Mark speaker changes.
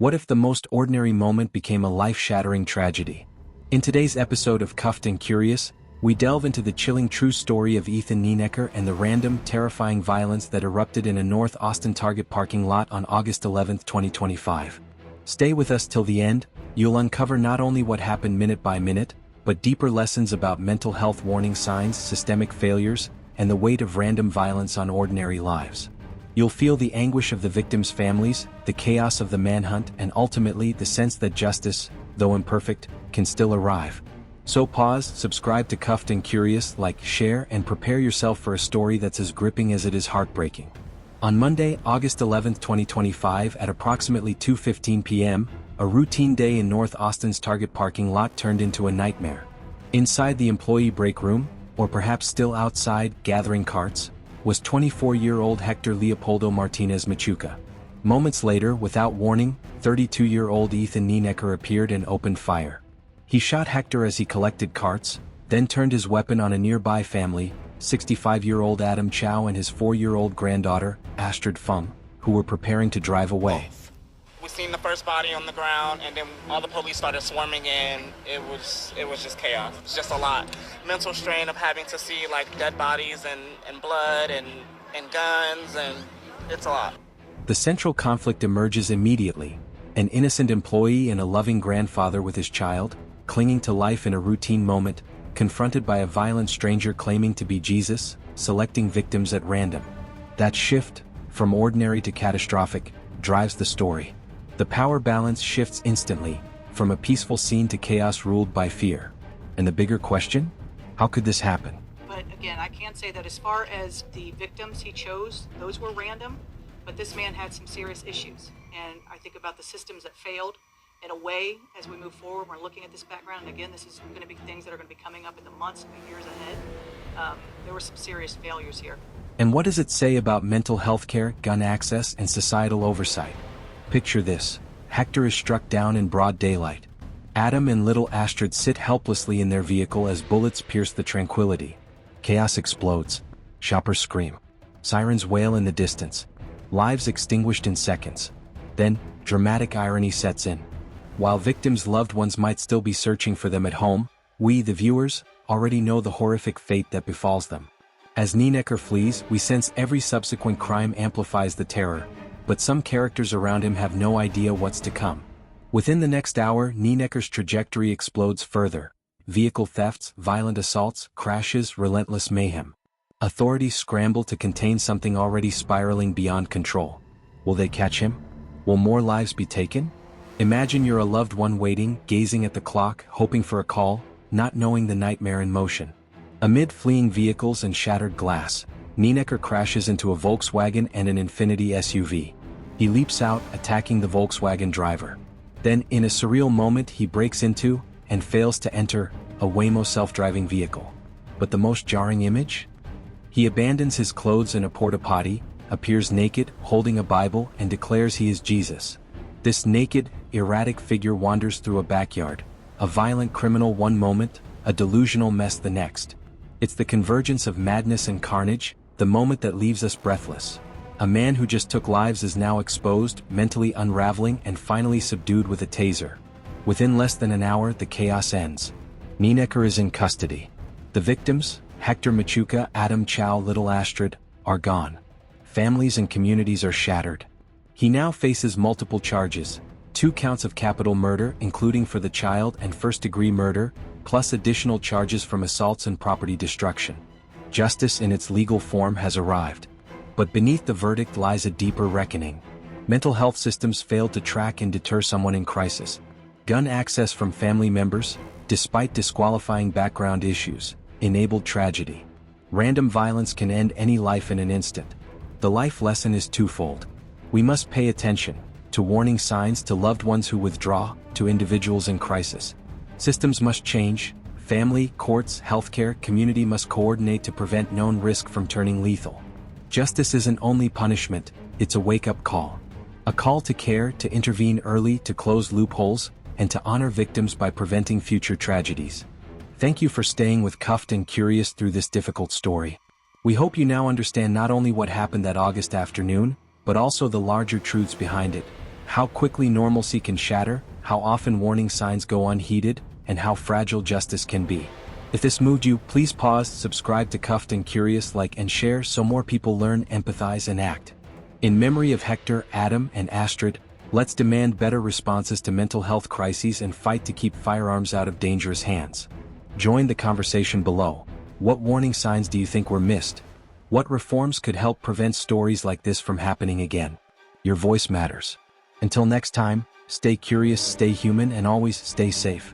Speaker 1: What if the most ordinary moment became a life-shattering tragedy? In today's episode of Cuffed and Curious, we delve into the chilling true story of Ethan Nieneker and the random, terrifying violence that erupted in a North Austin Target parking lot on August 11, 2025. Stay with us till the end. You'll uncover not only what happened minute by minute, but deeper lessons about mental health warning signs, systemic failures, and the weight of random violence on ordinary lives. You'll feel the anguish of the victims' families, the chaos of the manhunt, and ultimately the sense that justice, though imperfect, can still arrive. So pause, subscribe to Cuffed and Curious, like, share, and prepare yourself for a story that's as gripping as it is heartbreaking. On Monday, August 11, 2025, at approximately 2:15 p.m., a routine day in North Austin's Target parking lot turned into a nightmare. Inside the employee break room, or perhaps still outside, gathering carts, was 24-year-old Hector Leopoldo Martinez Machuca. Moments later, without warning, 32-year-old Ethan Nieneker appeared and opened fire. He shot Hector as he collected carts, then turned his weapon on a nearby family, 65-year-old Adam Chow and his 4-year-old granddaughter, Astrid Fung, who were preparing to drive away.
Speaker 2: We seen the first body on the ground, and then all the police started swarming in. It was just chaos. It's just a lot. Mental strain of having to see like dead bodies and blood and guns, and it's a lot.
Speaker 1: The central conflict emerges immediately. An innocent employee and a loving grandfather with his child, clinging to life in a routine moment, confronted by a violent stranger claiming to be Jesus, selecting victims at random. That shift, from ordinary to catastrophic, drives the story. The power balance shifts instantly, from a peaceful scene to chaos ruled by fear. And the bigger question? How could this happen?
Speaker 3: But again, I can't say that as far as the victims he chose, those were random, but this man had some serious issues. And I think about the systems that failed. In a way, as we move forward, we're looking at this background, and again, this is going to be things that are going to be coming up in the months and years ahead. There were some serious failures here.
Speaker 1: And what does it say about mental health care, gun access, and societal oversight? Picture this. Hector is struck down in broad daylight. Adam and little Astrid sit helplessly in their vehicle as bullets pierce the tranquility. Chaos explodes. Shoppers scream. Sirens wail in the distance. Lives extinguished in seconds. Then, dramatic irony sets in. While victims' loved ones might still be searching for them at home, we, the viewers, already know the horrific fate that befalls them. As Nieneker flees, we sense every subsequent crime amplifies the terror, but some characters around him have no idea what's to come. Within the next hour, Nieneker's trajectory explodes further. Vehicle thefts, violent assaults, crashes, relentless mayhem. Authorities scramble to contain something already spiraling beyond control. Will they catch him? Will more lives be taken? Imagine you're a loved one waiting, gazing at the clock, hoping for a call, not knowing the nightmare in motion. Amid fleeing vehicles and shattered glass, Nieneker crashes into a Volkswagen and an Infiniti SUV. He leaps out, attacking the Volkswagen driver. Then, in a surreal moment, he breaks into, and fails to enter, a Waymo self-driving vehicle. But the most jarring image? He abandons his clothes in a porta-potty, appears naked, holding a Bible, and declares he is Jesus. This naked, erratic figure wanders through a backyard, a violent criminal one moment, a delusional mess the next. It's the convergence of madness and carnage, the moment that leaves us breathless. A man who just took lives is now exposed, mentally unraveling, and finally subdued with a taser. Within less than an hour, the chaos ends. Nieneker is in custody. The victims, Hector Machuca, Adam Chow, little Astrid, are gone. Families and communities are shattered. He now faces multiple charges, 2 counts of capital murder, including for the child, and first-degree murder, plus additional charges from assaults and property destruction. Justice in its legal form has arrived. But beneath the verdict lies a deeper reckoning. Mental health systems failed to track and deter someone in crisis. Gun access from family members, despite disqualifying background issues, enabled tragedy. Random violence can end any life in an instant. The life lesson is twofold. We must pay attention, to warning signs, to loved ones who withdraw, to individuals in crisis. Systems must change. Family, courts, healthcare, community must coordinate to prevent known risk from turning lethal. Justice isn't only punishment, it's a wake-up call. A call to care, to intervene early, to close loopholes, and to honor victims by preventing future tragedies. Thank you for staying with Cuffed and Curious through this difficult story. We hope you now understand not only what happened that August afternoon, but also the larger truths behind it. how quickly normalcy can shatter, how often warning signs go unheeded, and how fragile justice can be. If this moved you, please pause, subscribe to Cuffed and Curious, like and share so more people learn, empathize, and act. In memory of Hector, Adam, and Astrid, let's demand better responses to mental health crises and fight to keep firearms out of dangerous hands. Join the conversation below. What warning signs do you think were missed? What reforms could help prevent stories like this from happening again? Your voice matters. Until next time, stay curious, stay human, and always stay safe.